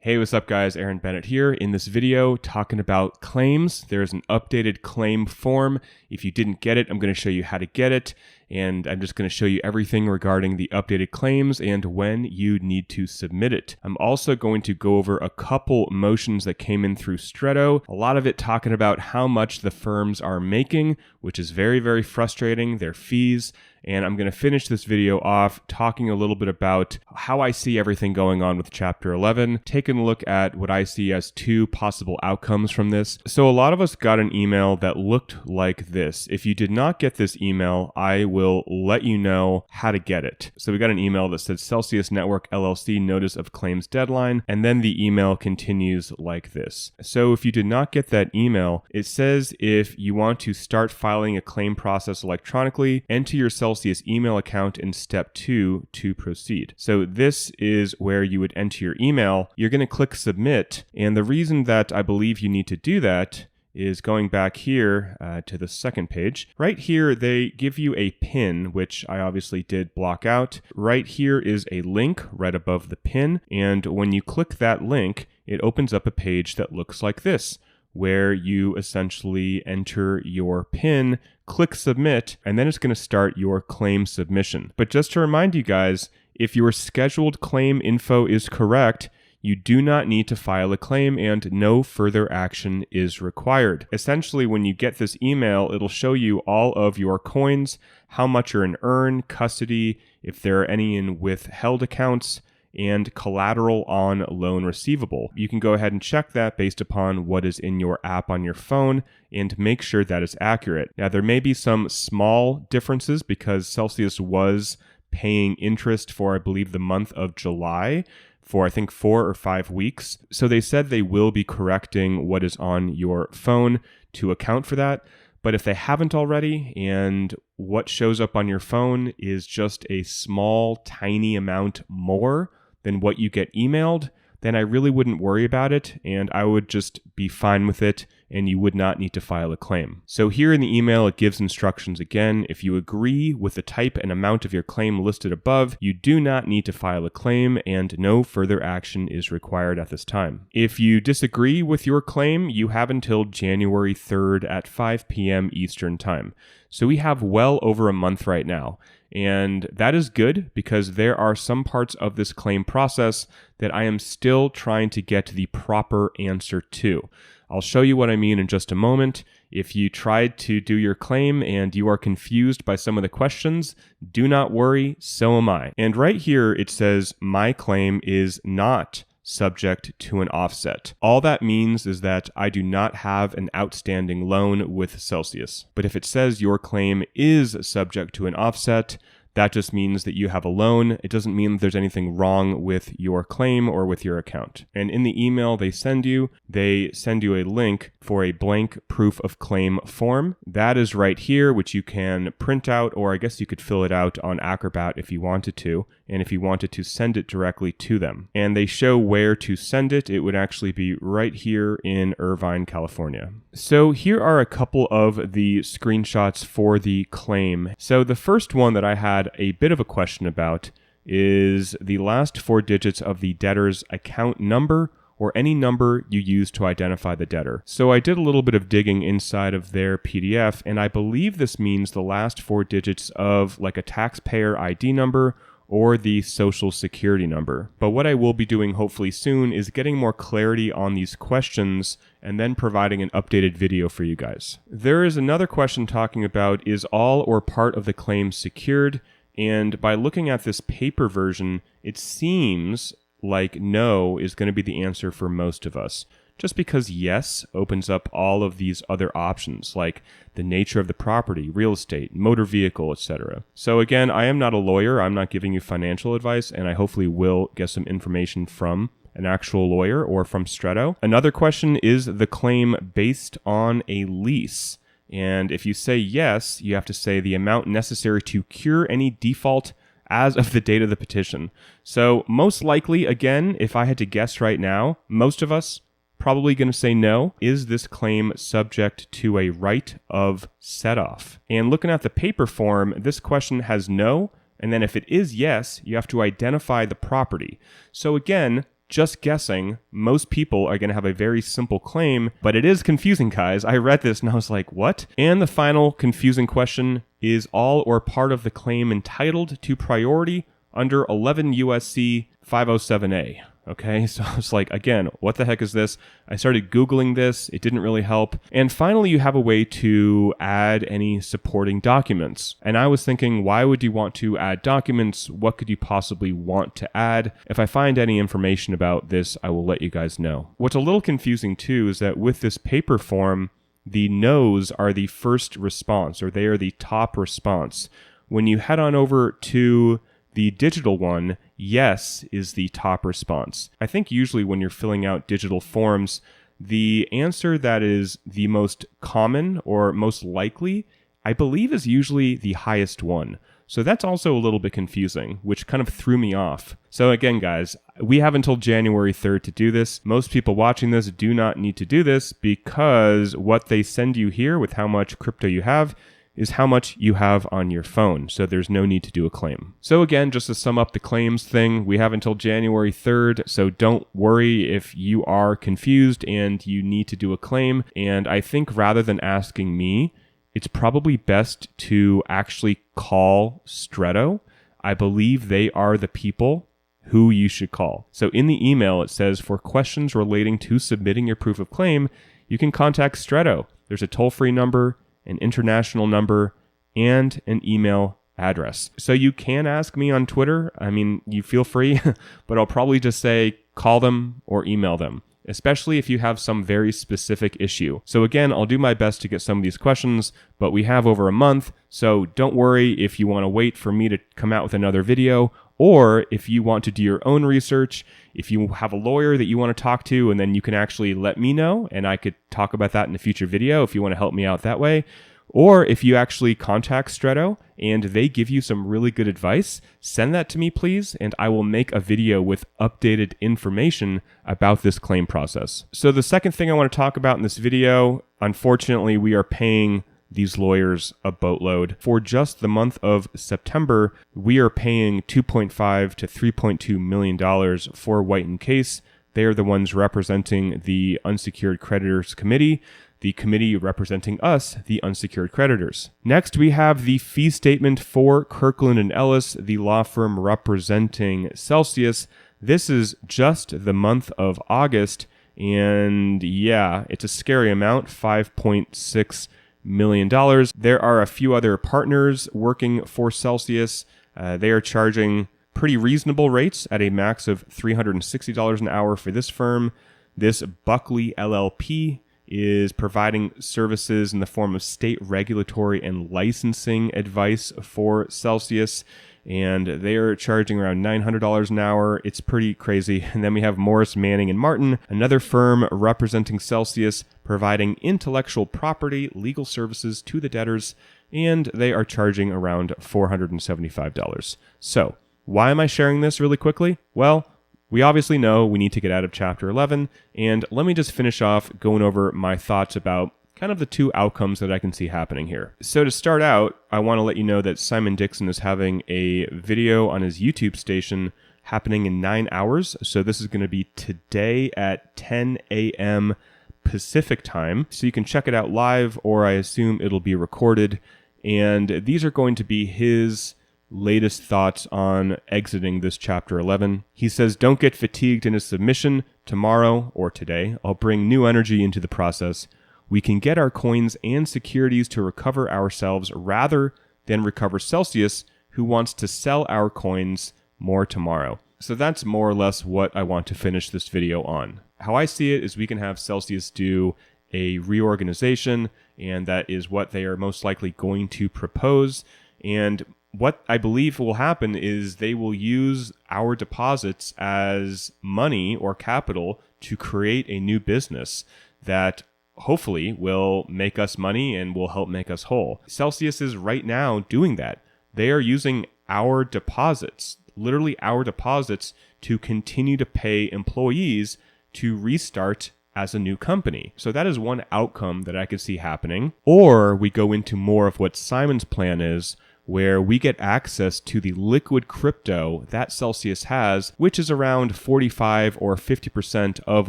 Hey, what's up guys? Aaron Bennett here. In this video, talking about claims. There's an updated claim form. If you didn't get it, I'm going to show you how to get it. And I'm just going to show you everything regarding the updated claims and when you need to submit it. I'm also going to go over a couple motions that came in through Stretto. A lot of it talking about how much the firms are making, which is very, very frustrating, their fees. And I'm going to finish this video off talking a little bit about how I see everything going on with Chapter 11, taking a look at what I see as two possible outcomes from this. So a lot of us got an email that looked like this. If you did not get this email, I will let you know how to get it. So we got an email that said Celsius Network LLC notice of claims deadline, and then the email continues like this. So if you did not get that email, it says if you want to start filing a claim process electronically, enter your Celsius email account in step 2 to proceed. So this is where you would enter your email. You're going to click submit. And the reason that I believe you need to do that is going back here to the second page. Right here, they give you a pin, which I obviously did block out. Right here is a link right above the pin. And when you click that link, it opens up a page that looks like this, where you essentially enter your PIN, click submit, and then it's going to start your claim submission. But just to remind you guys, if your scheduled claim info is correct, you do not need to file a claim and no further action is required. Essentially, when you get this email, it'll show you all of your coins, how much are in earn, custody, if there are any in withheld accounts, and collateral on loan receivable. You can go ahead and check that based upon what is in your app on your phone and make sure that is accurate. Now, there may be some small differences because Celsius was paying interest for, I believe, the month of July for I think 4 or 5 weeks. So they said they will be correcting what is on your phone to account for that. But if they haven't already, and what shows up on your phone is just a small, tiny amount more than what you get emailed, then I really wouldn't worry about it, and I would just be fine with it, and you would not need to file a claim. So here in the email, it gives instructions again. If you agree with the type and amount of your claim listed above, you do not need to file a claim, and no further action is required at this time. If you disagree with your claim, you have until January 3rd at 5 p.m. Eastern Time. So we have well over a month right now. And that is good because there are some parts of this claim process that I am still trying to get the proper answer to. I'll show you what I mean in just a moment. If you tried to do your claim and you are confused by some of the questions, do not worry, so am I. And right here it says, my claim is not subject to an offset. All that means is that I do not have an outstanding loan with Celsius. But if it says your claim is subject to an offset, that just means that you have a loan. It doesn't mean that there's anything wrong with your claim or with your account. And in the email they send you a link for a blank proof of claim form. That is right here, which you can print out, or I guess you could fill it out on Acrobat if you wanted to, and if you wanted to send it directly to them. And they show where to send it. It would actually be right here in Irvine, California. So here are a couple of the screenshots for the claim. So the first one that I had a bit of a question about is the last 4 digits of the debtor's account number or any number you use to identify the debtor. So I did a little bit of digging inside of their PDF, and I believe this means the last 4 digits of like a taxpayer ID number or the social security number. But what I will be doing hopefully soon is getting more clarity on these questions and then providing an updated video for you guys. There is another question talking about, is all or part of the claim secured? And by looking at this paper version, it seems like no is going to be the answer for most of us. Just because yes opens up all of these other options like the nature of the property, real estate, motor vehicle, etc. So again, I am not a lawyer. I'm not giving you financial advice, and I hopefully will get some information from an actual lawyer or from Stretto. Another question, is the claim based on a lease? And if you say yes, you have to say the amount necessary to cure any default as of the date of the petition. So most likely, again, if I had to guess right now, most of us probably going to say no. Is this claim subject to a right of set-off? And looking at the paper form, this question has no, and then if it is yes, you have to identify the property. So again, just guessing, most people are going to have a very simple claim, but it is confusing, guys. I read this and I was like, what? And the final confusing question is all or part of the claim entitled to priority under 11 USC 507A. Okay, so I was like, again, what the heck is this? I started Googling this. It didn't really help. And finally, you have a way to add any supporting documents. And I was thinking, why would you want to add documents? What could you possibly want to add? If I find any information about this, I will let you guys know. What's a little confusing too is that with this paper form, the no's are the first response, or they are the top response. When you head on over to the digital one, yes is the top response. I think usually when you're filling out digital forms, the answer that is the most common or most likely, I believe, is usually the highest one. So that's also a little bit confusing, which kind of threw me off. So again, guys, we have until January 3rd to do this. Most people watching this do not need to do this because what they send you here with how much crypto you have is how much you have on your phone. So there's no need to do a claim. So again, just to sum up the claims thing, we have until January 3rd. So don't worry if you are confused and you need to do a claim. And I think rather than asking me, it's probably best to actually call Stretto. I believe they are the people who you should call. So in the email, it says, for questions relating to submitting your proof of claim, you can contact Stretto. There's a toll-free number, an international number, and an email address. So you can ask me on Twitter. I mean, you feel free, but I'll probably just say call them or email them, especially if you have some very specific issue. So again, I'll do my best to get some of these questions, but we have over a month, so don't worry if you want to wait for me to come out with another video, or if you want to do your own research, if you have a lawyer that you want to talk to, and then you can actually let me know, and I could talk about that in a future video if you want to help me out that way. Or if you actually contact Stretto and they give you some really good advice, send that to me, please, and I will make a video with updated information about this claim process. So the second thing I want to talk about in this video, unfortunately, we are paying these lawyers a boatload. For just the month of September, we are paying $2.5 to $3.2 million for White & Case. They are the ones representing the Unsecured Creditors Committee, the committee representing us, the unsecured creditors. Next, we have the fee statement for Kirkland & Ellis, the law firm representing Celsius. This is just the month of August, and yeah, it's a scary amount, $5.6 million. There are a few other partners working for Celsius. They are charging pretty reasonable rates at a max of $360 an hour for this firm. This Buckley LLP is providing services in the form of state regulatory and licensing advice for Celsius, and they are charging around $900 an hour. It's pretty crazy. And then we have Morris, Manning & Martin, another firm representing Celsius, providing intellectual property legal services to the debtors, and they are charging around $475. So, why am I sharing this really quickly? Well, we obviously know we need to get out of Chapter 11, and let me just finish off going over my thoughts about kind of the two outcomes that I can see happening here. So to start out, I want to let you know that Simon Dixon is having a video on his YouTube station happening in 9 hours. So this is going to be today at 10 a.m. Pacific time. So you can check it out live, or I assume it'll be recorded. And these are going to be his latest thoughts on exiting this Chapter 11. He says, don't get fatigued in his submission. Tomorrow, or today, I'll bring new energy into the process. We can get our coins and securities to recover ourselves rather than recover Celsius, who wants to sell our coins more tomorrow. So that's more or less what I want to finish this video on. How I see it is we can have Celsius do a reorganization, and that is what they are most likely going to propose. And what I believe will happen is they will use our deposits as money or capital to create a new business that hopefully will make us money and will help make us whole. Celsius is right now doing that. They are using our deposits, literally our deposits, to continue to pay employees to restart as a new company. So that is one outcome that I could see happening. Or we go into more of what Simon's plan is, where we get access to the liquid crypto that Celsius has, which is around 45 or 50% of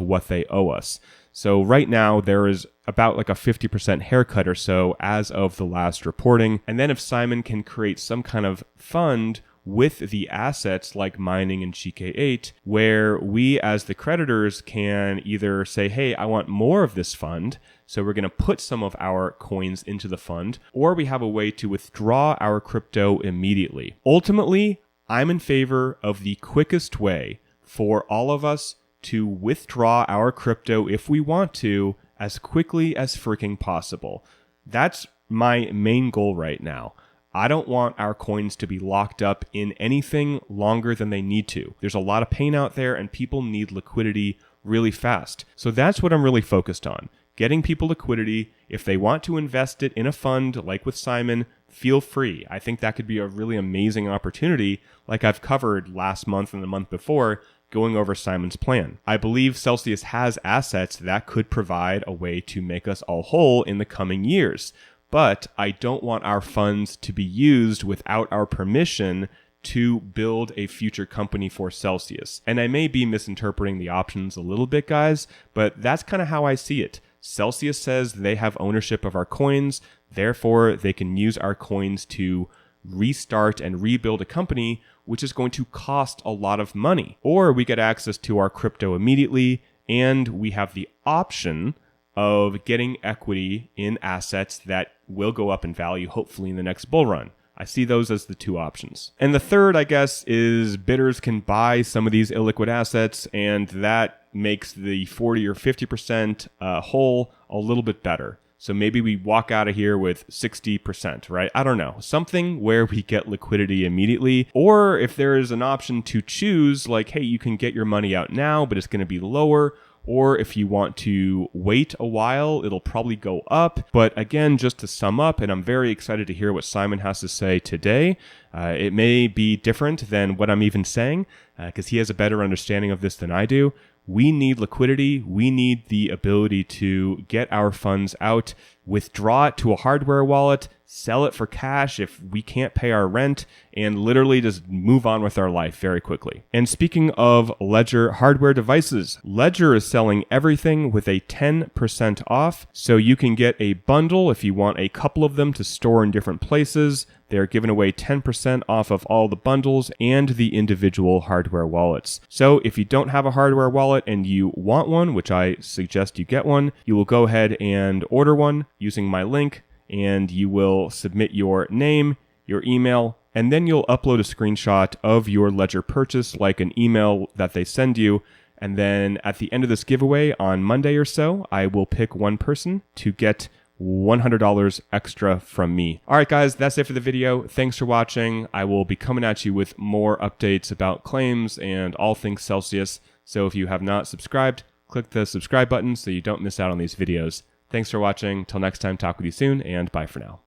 what they owe us. So right now there is about like a 50% haircut or so as of the last reporting. And then if Simon can create some kind of fund with the assets like mining and GK8, where we as the creditors can either say, hey, I want more of this fund, so we're going to put some of our coins into the fund, or we have a way to withdraw our crypto immediately. Ultimately, I'm in favor of the quickest way for all of us to withdraw our crypto if we want to as quickly as freaking possible. That's my main goal right now. I don't want our coins to be locked up in anything longer than they need to. There's a lot of pain out there and people need liquidity really fast. So that's what I'm really focused on. Getting people liquidity. If they want to invest it in a fund like with Simon, feel free. I think that could be a really amazing opportunity, like I've covered last month and the month before, going over Simon's plan. I believe Celsius has assets that could provide a way to make us all whole in the coming years. But I don't want our funds to be used without our permission to build a future company for Celsius. And I may be misinterpreting the options a little bit, guys, but that's kind of how I see it. Celsius says they have ownership of our coins, therefore they can use our coins to restart and rebuild a company, which is going to cost a lot of money. Or we get access to our crypto immediately, and we have the option of getting equity in assets that will go up in value, hopefully in the next bull run. I see those as the two options. And the third, I guess, is bidders can buy some of these illiquid assets, and that makes the 40 or 50% whole a little bit better. So maybe we walk out of here with 60%, right? I don't know. Something where we get liquidity immediately. Or if there is an option to choose, like, hey, you can get your money out now, but it's going to be lower. Or if you want to wait a while, it'll probably go up. But again, just to sum up, and I'm very excited to hear what Simon has to say today. It may be different than what I'm even saying, because he has a better understanding of this than I do. We need liquidity. We need the ability to get our funds out, withdraw it to a hardware wallet, sell it for cash if we can't pay our rent, and literally just move on with our life very quickly. And speaking of Ledger hardware devices, Ledger is selling everything with a 10% off. So you can get a bundle if you want a couple of them to store in different places. They're giving away 10% off of all the bundles and the individual hardware wallets. So if you don't have a hardware wallet and you want one, which I suggest you get one, you will go ahead and order one using my link, and you will submit your name, your email, and then you'll upload a screenshot of your Ledger purchase, like an email that they send you. And then at the end of this giveaway on Monday or so, I will pick one person to get $100 extra from me. All right, guys, that's it for the video. Thanks for watching. I will be coming at you with more updates about claims and all things Celsius. So if you have not subscribed, click the subscribe button so you don't miss out on these videos. Thanks for watching. Till next time, talk with you soon, and bye for now.